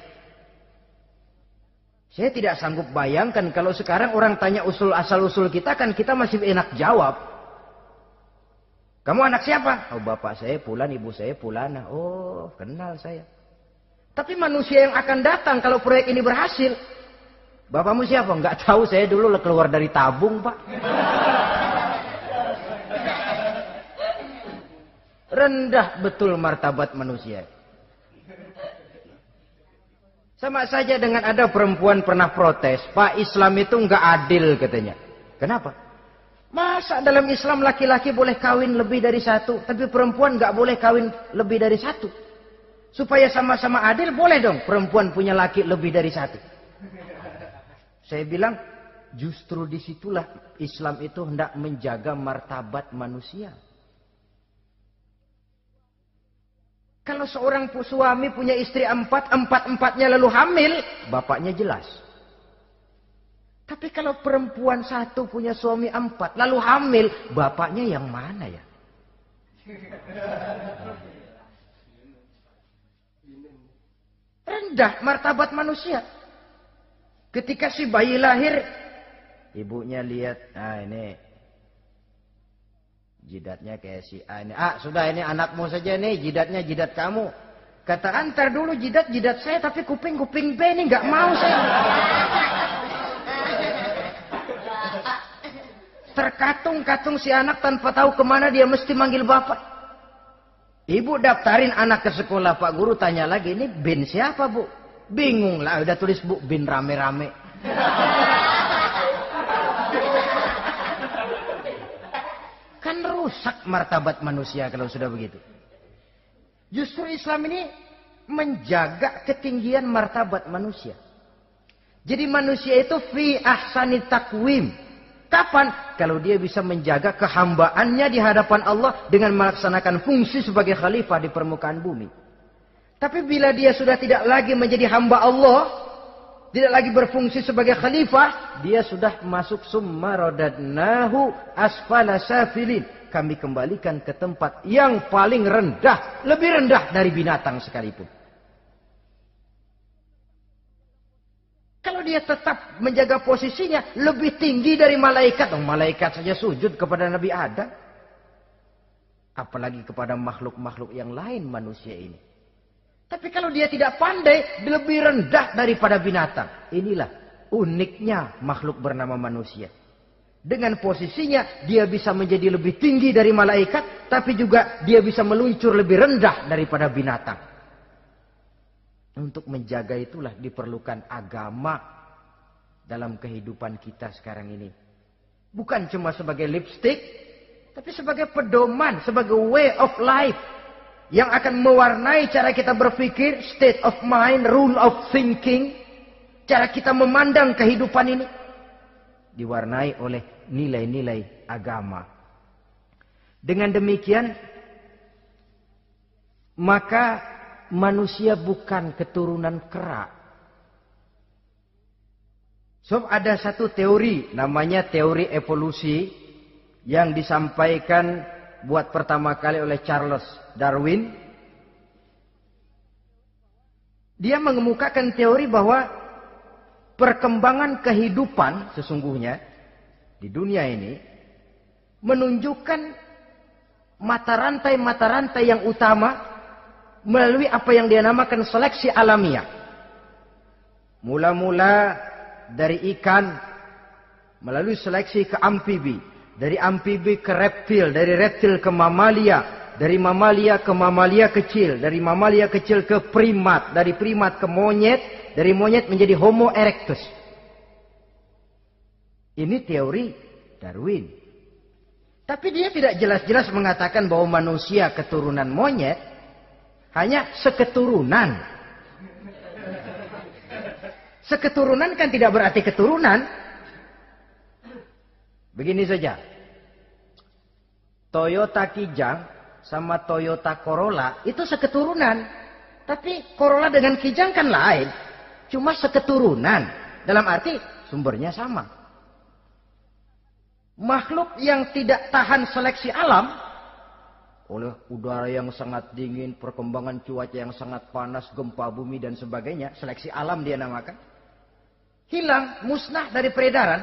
Saya tidak sanggup bayangkan kalau sekarang orang tanya asal-usul kita, kan kita masih enak jawab. Kamu anak siapa? Oh, bapak saya Fulan, ibu saya Fulana. Oh, kenal saya. Tapi manusia yang akan datang kalau proyek ini berhasil. Bapakmu siapa? Enggak tahu, saya dulu keluar dari tabung, Pak. Rendah betul martabat manusia. Sama saja dengan ada perempuan pernah protes. Pak, Islam itu enggak adil katanya. Kenapa? Masa dalam Islam laki-laki boleh kawin lebih dari satu. Tapi perempuan enggak boleh kawin lebih dari satu. Supaya sama-sama adil boleh dong. Perempuan punya laki lebih dari satu. Saya bilang justru disitulah Islam itu hendak menjaga martabat manusia. Kalau seorang suami punya istri empat-empatnya lalu hamil, bapaknya jelas. Tapi kalau perempuan satu punya suami 4, lalu hamil, bapaknya yang mana ya? Rendah martabat manusia. Ketika si bayi lahir, ibunya lihat, ini jidatnya kayak si A ini. Sudah ini anakmu saja nih, jidatnya jidat kamu. Kata antar dulu jidat saya, tapi kuping B ini nggak mau saya. Terkatung-katung si anak tanpa tahu kemana dia mesti manggil bapak. Ibu daftarin anak ke sekolah, Pak Guru tanya lagi, ini bin siapa Bu? Bingung lah, udah tulis Bu, bin rame-rame. Kan rusak martabat manusia kalau sudah begitu. Justru Islam ini menjaga ketinggian martabat manusia. Jadi manusia itu fi ahsani takwim. Kapan? Kalau dia bisa menjaga kehambaannya di hadapan Allah dengan melaksanakan fungsi sebagai khalifah di permukaan bumi. Tapi bila dia sudah tidak lagi menjadi hamba Allah, tidak lagi berfungsi sebagai khalifah, dia sudah masuk summa radadnahu asfala safilin. Kami kembalikan ke tempat yang paling rendah, lebih rendah dari binatang sekalipun. Kalau dia tetap menjaga posisinya lebih tinggi dari malaikat. Malaikat saja sujud kepada Nabi Adam. Apalagi kepada makhluk-makhluk yang lain manusia ini. Tapi kalau dia tidak pandai, lebih rendah daripada binatang. Inilah uniknya makhluk bernama manusia. Dengan posisinya dia bisa menjadi lebih tinggi dari malaikat. Tapi juga dia bisa meluncur lebih rendah daripada binatang. Untuk menjaga itulah diperlukan agama dalam kehidupan kita sekarang ini. Bukan cuma sebagai lipstick, tapi sebagai pedoman, sebagai way of life. Yang akan mewarnai cara kita berpikir, state of mind, rule of thinking. Cara kita memandang kehidupan ini. Diwarnai oleh nilai-nilai agama. Dengan demikian, maka manusia bukan keturunan kera. So, ada satu teori namanya teori evolusi yang disampaikan buat pertama kali oleh Charles Darwin. Dia mengemukakan teori bahwa perkembangan kehidupan sesungguhnya di dunia ini menunjukkan mata rantai yang utama melalui apa yang dia namakan seleksi alamiah. Mula-mula dari ikan melalui seleksi ke amfibi, dari amfibi ke reptil, dari reptil ke mamalia, dari mamalia ke mamalia kecil, dari mamalia kecil ke primat, dari primat ke monyet, dari monyet menjadi Homo erectus. Ini teori Darwin. Tapi dia tidak jelas-jelas mengatakan bahwa manusia keturunan monyet. Hanya seketurunan. Seketurunan kan tidak berarti keturunan. Begini saja. Toyota Kijang sama Toyota Corolla itu seketurunan. Tapi Corolla dengan Kijang kan lain. Cuma seketurunan. Dalam arti sumbernya sama. Makhluk yang tidak tahan seleksi alam oleh udara yang sangat dingin, perkembangan cuaca yang sangat panas, gempa bumi dan sebagainya, seleksi alam dia namakan, hilang, musnah dari peredaran.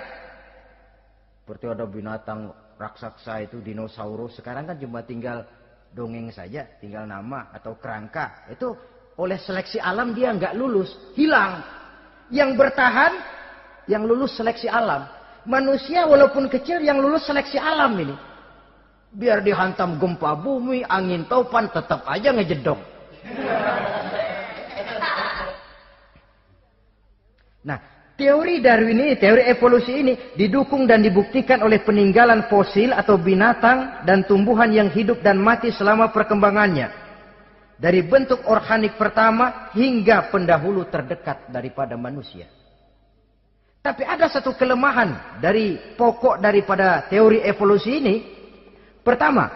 Seperti ada binatang raksasa itu dinosaurus, sekarang kan cuma tinggal dongeng saja, tinggal nama atau kerangka. Itu oleh seleksi alam dia nggak lulus, hilang. Yang bertahan, yang lulus seleksi alam. Manusia walaupun kecil yang lulus seleksi alam ini. Biar dihantam gempa bumi, angin topan, tetap aja ngejedok. Nah, teori Darwin ini, teori evolusi ini didukung dan dibuktikan oleh peninggalan fosil atau binatang dan tumbuhan yang hidup dan mati selama perkembangannya. Dari bentuk organik pertama hingga pendahulu terdekat daripada manusia. Tapi ada satu kelemahan dari pokok daripada teori evolusi ini. Pertama,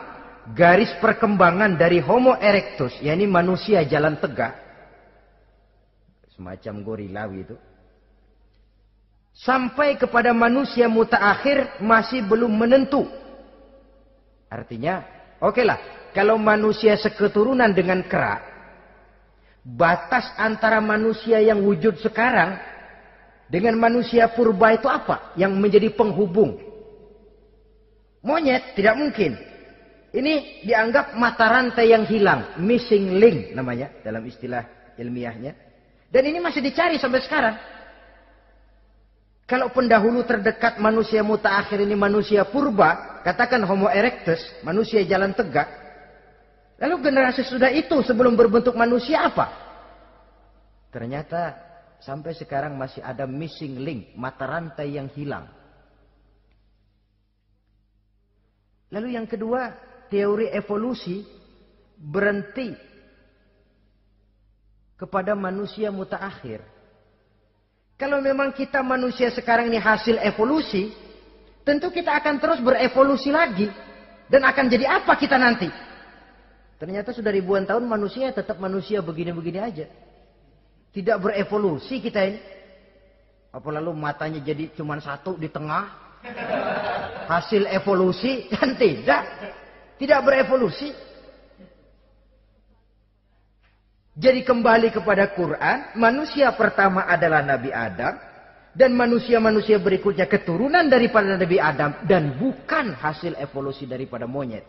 garis perkembangan dari Homo erectus, yakni manusia jalan tegak, semacam gorilawi itu, sampai kepada manusia mutaakhir masih belum menentu. Artinya, okelah, kalau manusia seketurunan dengan kera, batas antara manusia yang wujud sekarang dengan manusia purba itu apa? Yang menjadi penghubung. Monyet tidak mungkin. Ini dianggap mata rantai yang hilang. Missing link namanya dalam istilah ilmiahnya. Dan ini masih dicari sampai sekarang. Kalau pendahulu terdekat manusia mutaakhir ini manusia purba. Katakan Homo erectus. Manusia jalan tegak. Lalu generasi sudah itu sebelum berbentuk manusia apa? Ternyata sampai sekarang masih ada missing link. Mata rantai yang hilang. Lalu yang kedua, teori evolusi berhenti kepada manusia mutaakhir. Kalau memang kita manusia sekarang ini hasil evolusi, tentu kita akan terus berevolusi lagi. Dan akan jadi apa kita nanti? Ternyata sudah ribuan tahun manusia tetap manusia begini-begini aja. Tidak berevolusi kita ini. Apa lalu matanya jadi cuma satu di tengah? Hasil evolusi? Kan tidak. Tidak berevolusi. Jadi kembali kepada Quran, manusia pertama adalah Nabi Adam. Dan manusia-manusia berikutnya keturunan daripada Nabi Adam. Dan bukan hasil evolusi daripada monyet.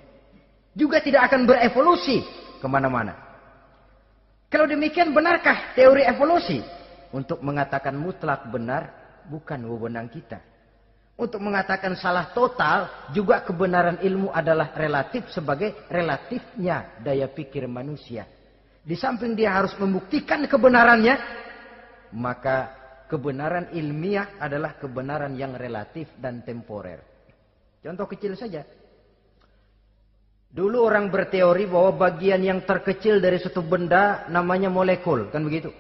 Juga tidak akan berevolusi kemana-mana. Kalau demikian benarkah teori evolusi? Untuk mengatakan mutlak benar, bukan wewenang kita. Untuk mengatakan salah total, juga kebenaran ilmu adalah relatif sebagai relatifnya daya pikir manusia. Di samping dia harus membuktikan kebenarannya, maka kebenaran ilmiah adalah kebenaran yang relatif dan temporer. Contoh kecil saja. Dulu orang berteori bahwa bagian yang terkecil dari suatu benda namanya molekul, kan begitu?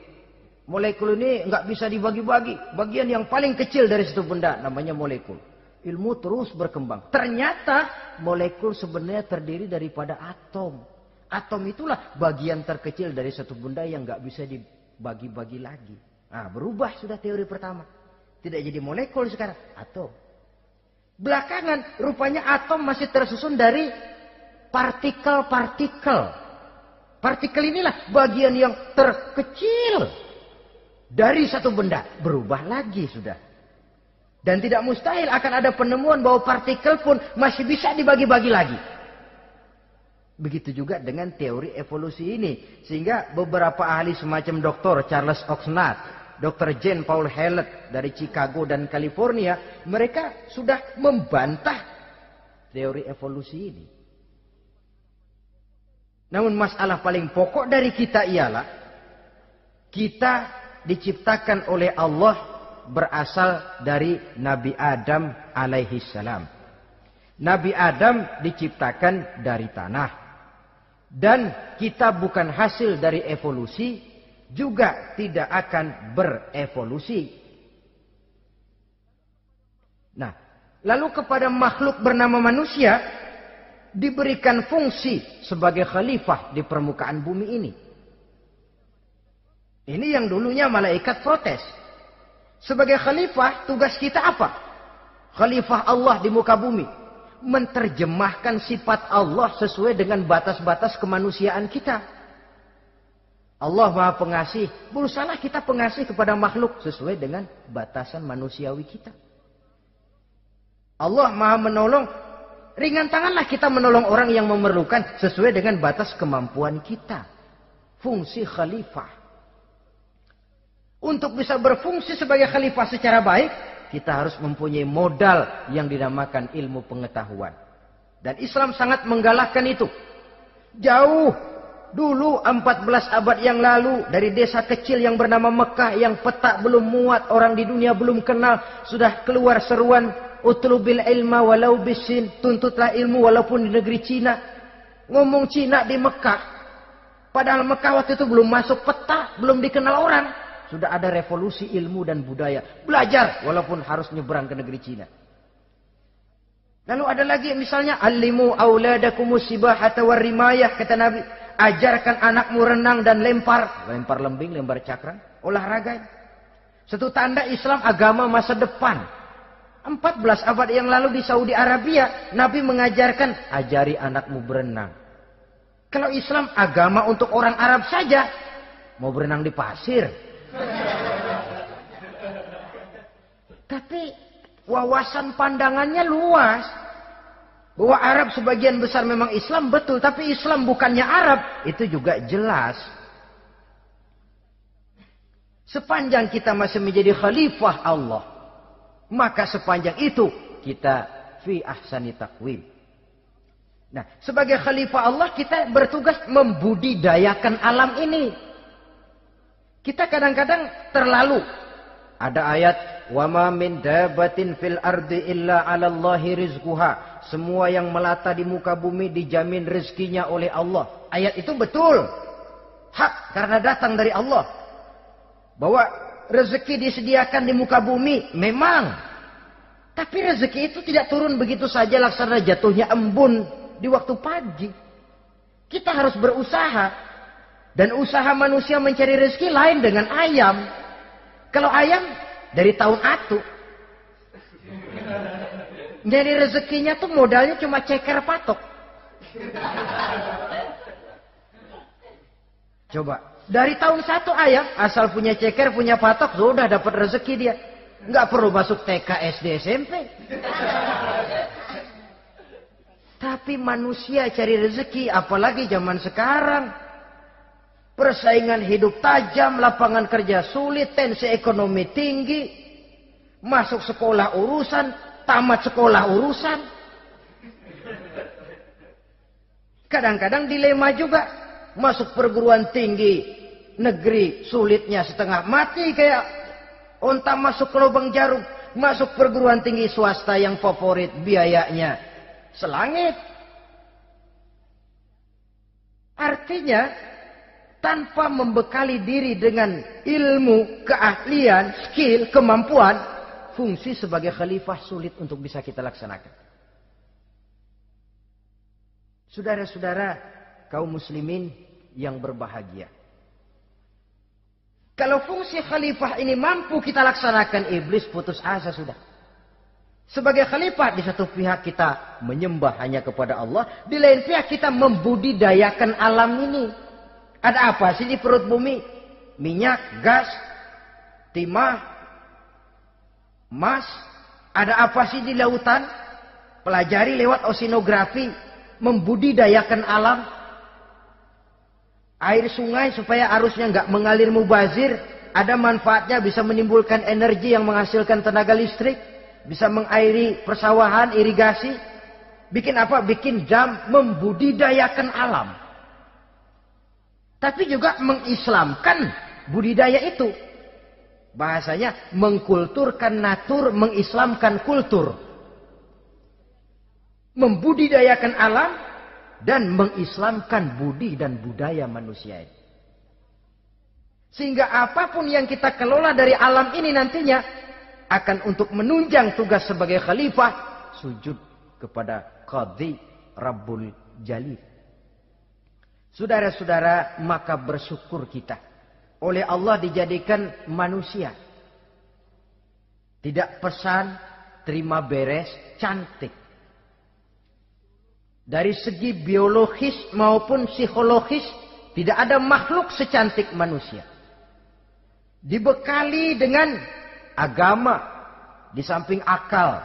Molekul ini nggak bisa dibagi-bagi. Bagian yang paling kecil dari suatu benda namanya molekul. Ilmu terus berkembang. Ternyata molekul sebenarnya terdiri daripada atom. Atom itulah bagian terkecil dari satu benda yang nggak bisa dibagi-bagi lagi. Nah, berubah sudah teori pertama. Tidak jadi molekul sekarang, atom. Belakangan rupanya atom masih tersusun dari partikel-partikel. Partikel inilah bagian yang terkecil dari satu benda. Berubah lagi sudah. Dan tidak mustahil akan ada penemuan bahwa partikel pun masih bisa dibagi-bagi lagi. Begitu juga dengan teori evolusi ini. Sehingga beberapa ahli semacam Dr. Charles Oxnard, Dr. Jane Paul Hallett dari Chicago dan California, mereka sudah membantah teori evolusi ini. Namun masalah paling pokok dari kita ialah kita diciptakan oleh Allah berasal dari Nabi Adam alaihi salam. Nabi Adam diciptakan dari tanah. Dan kita bukan hasil dari evolusi, juga tidak akan berevolusi. Nah, lalu kepada makhluk bernama manusia diberikan fungsi sebagai khalifah di permukaan bumi ini. Ini yang dulunya malaikat protes. Sebagai khalifah, tugas kita apa? Khalifah Allah di muka bumi. Menerjemahkan sifat Allah sesuai dengan batas-batas kemanusiaan kita. Allah Maha Pengasih, berusahalah kita pengasih kepada makhluk sesuai dengan batasan manusiawi kita. Allah Maha Menolong, ringan tanganlah kita menolong orang yang memerlukan sesuai dengan batas kemampuan kita. Fungsi khalifah. Untuk bisa berfungsi sebagai khalifah secara baik, kita harus mempunyai modal yang dinamakan ilmu pengetahuan. Dan Islam sangat menggalakkan itu. Jauh dulu 14 abad yang lalu dari desa kecil yang bernama Mekah yang peta belum muat, orang di dunia belum kenal, sudah keluar seruan utlubil ilma walau bisin, tuntutlah ilmu walaupun di negeri Cina. Ngomong Cina di Mekah. Padahal Mekah waktu itu belum masuk peta, belum dikenal orang. Sudah ada revolusi ilmu dan budaya. Belajar walaupun harus nyebrang ke negeri Cina. Lalu ada lagi misalnya alimu auladakumus sibahata warrimayah, kata Nabi, ajarkan anakmu renang dan lempar lembing, lempar cakram, olahraga. Satu tanda Islam agama masa depan. 14 abad yang lalu di Saudi Arabia, Nabi mengajarkan ajari anakmu berenang. Kalau Islam agama untuk orang Arab saja, mau berenang di pasir. Tapi wawasan pandangannya luas. Bahwa Arab sebagian besar memang Islam, betul. Tapi Islam bukannya Arab, itu juga jelas. Sepanjang kita masih menjadi khalifah Allah, maka sepanjang itu kita fi ahsani taqwim. Nah, sebagai khalifah Allah kita bertugas membudidayakan alam ini. Kita kadang-kadang terlalu. Ada ayat, wa ma min dabatin fil ardi illa 'alallahi rizquha. Semua yang melata di muka bumi dijamin rezekinya oleh Allah. Ayat itu betul. hak karena datang dari Allah. Bahwa rezeki disediakan di muka bumi, memang. Tapi rezeki itu tidak turun begitu saja laksana jatuhnya embun di waktu pagi. Kita harus berusaha. Dan usaha manusia mencari rezeki lain dengan ayam. Kalau ayam dari tahun atu. Jadi rezekinya tuh modalnya cuma ceker patok. Coba. Dari tahun 1 ayam, asal punya ceker, punya patok, sudah dapat rezeki dia. Nggak perlu masuk TK, SD, SMP. Tapi manusia cari rezeki, apalagi zaman sekarang. Persaingan hidup tajam, lapangan kerja sulit, tensi ekonomi tinggi. Masuk sekolah urusan, tamat sekolah urusan. Kadang-kadang dilema juga. Masuk perguruan tinggi negeri sulitnya setengah mati kayak onta masuk ke lubang jarum. Masuk perguruan tinggi swasta yang favorit biayanya selangit. Artinya tanpa membekali diri dengan ilmu, keahlian, skill, kemampuan, fungsi sebagai khalifah sulit untuk bisa kita laksanakan. Saudara-saudara kaum muslimin yang berbahagia. Kalau fungsi khalifah ini mampu kita laksanakan, iblis putus asa sudah. Sebagai khalifah, di satu pihak kita menyembah hanya kepada Allah, di lain pihak kita membudidayakan alam ini. Ada apa sih di perut bumi? Minyak, gas, timah, emas. Ada apa sih di lautan? Pelajari lewat oceanografi, membudidayakan alam. Air sungai supaya arusnya nggak mengalir mubazir. Ada manfaatnya, bisa menimbulkan energi yang menghasilkan tenaga listrik. Bisa mengairi persawahan, irigasi. Bikin apa? Bikin dam, membudidayakan alam. Tapi juga mengislamkan budidaya itu. Bahasanya mengkulturkan natur, mengislamkan kultur. Membudidayakan alam dan mengislamkan budi dan budaya manusia ini. Sehingga apapun yang kita kelola dari alam ini nantinya akan untuk menunjang tugas sebagai khalifah, sujud kepada Qadhi Rabbul Jalil. Saudara-saudara, maka bersyukur kita. Oleh Allah dijadikan manusia. Tidak pesan, terima beres, cantik. Dari segi biologis maupun psikologis, tidak ada makhluk secantik manusia. Dibekali dengan agama, di samping akal.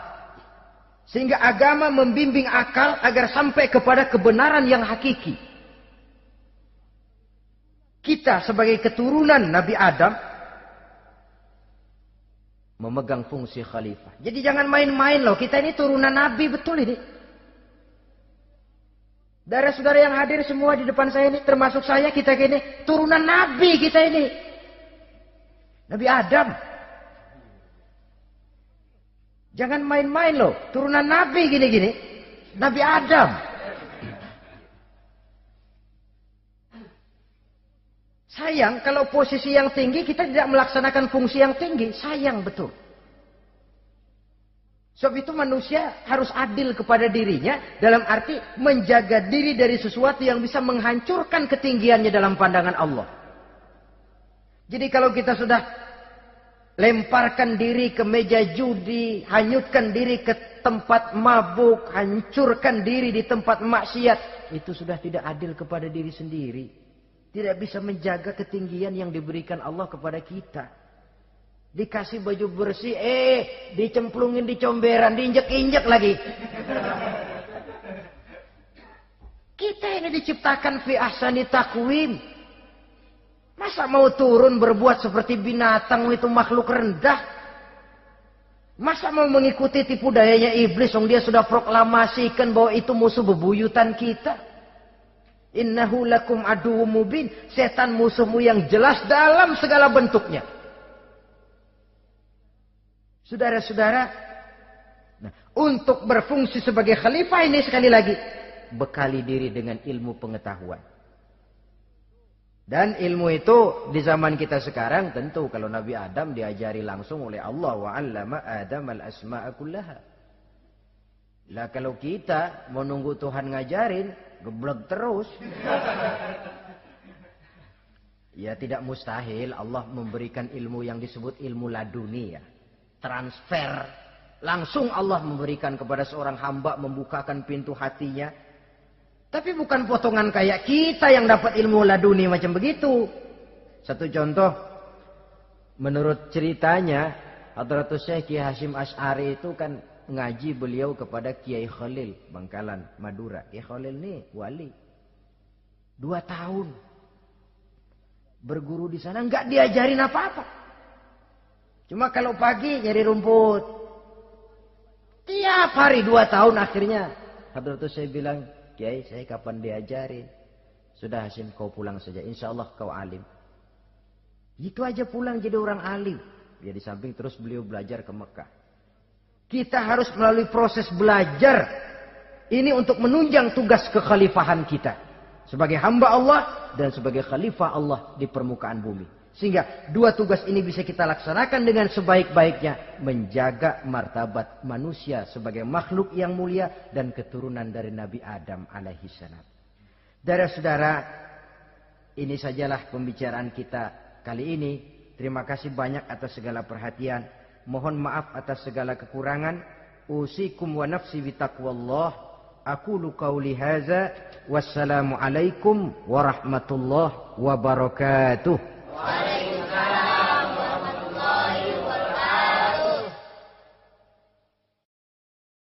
Sehingga agama membimbing akal agar sampai kepada kebenaran yang hakiki. Kita sebagai keturunan Nabi Adam memegang fungsi khalifah. Jadi jangan main-main loh. Kita ini turunan Nabi, betul ini. Saudara-saudara yang hadir semua di depan saya ini, termasuk saya, kita ini turunan Nabi kita ini. Nabi Adam. Jangan main-main loh. Turunan Nabi gini-gini. Nabi Adam. Sayang kalau posisi yang tinggi kita tidak melaksanakan fungsi yang tinggi. Sayang betul. Sebab itu manusia harus adil kepada dirinya. Dalam arti menjaga diri dari sesuatu yang bisa menghancurkan ketinggiannya dalam pandangan Allah. Jadi kalau kita sudah lemparkan diri ke meja judi, hanyutkan diri ke tempat mabuk, hancurkan diri di tempat maksiat, itu sudah tidak adil kepada diri sendiri. Tidak bisa menjaga ketinggian yang diberikan Allah kepada kita. Dikasih baju bersih, dicemplungin di comberan, diinjek-injek lagi. Kita ini diciptakan fi ahsani taqwim. Masa mau turun berbuat seperti binatang, itu makhluk rendah? Masa mau mengikuti tipu dayanya iblis, dia sudah proklamasikan bahwa itu musuh bebuyutan kita? Innahu lakum aduwwum mubin. Setan musuhmu yang jelas dalam segala bentuknya. Saudara-saudara, nah, untuk berfungsi sebagai khalifah ini sekali lagi, bekali diri dengan ilmu pengetahuan. Dan ilmu itu di zaman kita sekarang tentu kalau Nabi Adam diajari langsung oleh Allah wa 'allama Adam al-asma'a kullaha. Lah kalau kita mau nunggu Tuhan ngajarin, geblek terus. Ya tidak mustahil Allah memberikan ilmu yang disebut ilmu laduni ya. Transfer. Langsung Allah memberikan kepada seorang hamba, membukakan pintu hatinya. Tapi bukan potongan kayak kita yang dapat ilmu laduni macam begitu. Satu contoh, menurut ceritanya, Hadratus Syekh Kiai Hasyim Asy'ari itu kan ngaji beliau kepada Kiai Khalil, Bangkalan, Madura. Kiai Khalil ini wali. 2 tahun. Berguru di sana nggak diajarin apa-apa. Cuma kalau pagi nyari rumput. Tiap hari 2 tahun akhirnya. Hadratus Syekh bilang, Kiai, saya kapan diajarin? Sudah Hasyim, kau pulang saja. Insya Allah kau alim. Itu aja pulang jadi orang alim. Dia di samping terus beliau belajar ke Mekah. Kita harus melalui proses belajar. Ini untuk menunjang tugas kekhalifahan kita. Sebagai hamba Allah dan sebagai khalifah Allah di permukaan bumi. Sehingga 2 tugas ini bisa kita laksanakan dengan sebaik-baiknya. Menjaga martabat manusia sebagai makhluk yang mulia dan keturunan dari Nabi Adam alaihissalam. Saudara-saudara, ini sajalah pembicaraan kita kali ini. Terima kasih banyak atas segala perhatian. Mohon maaf atas segala kekurangan. Usikum wa nafsi bitaqwallah. Aqulu qauli hadza. Wassalamualaikum warahmatullahi wabarakatuh.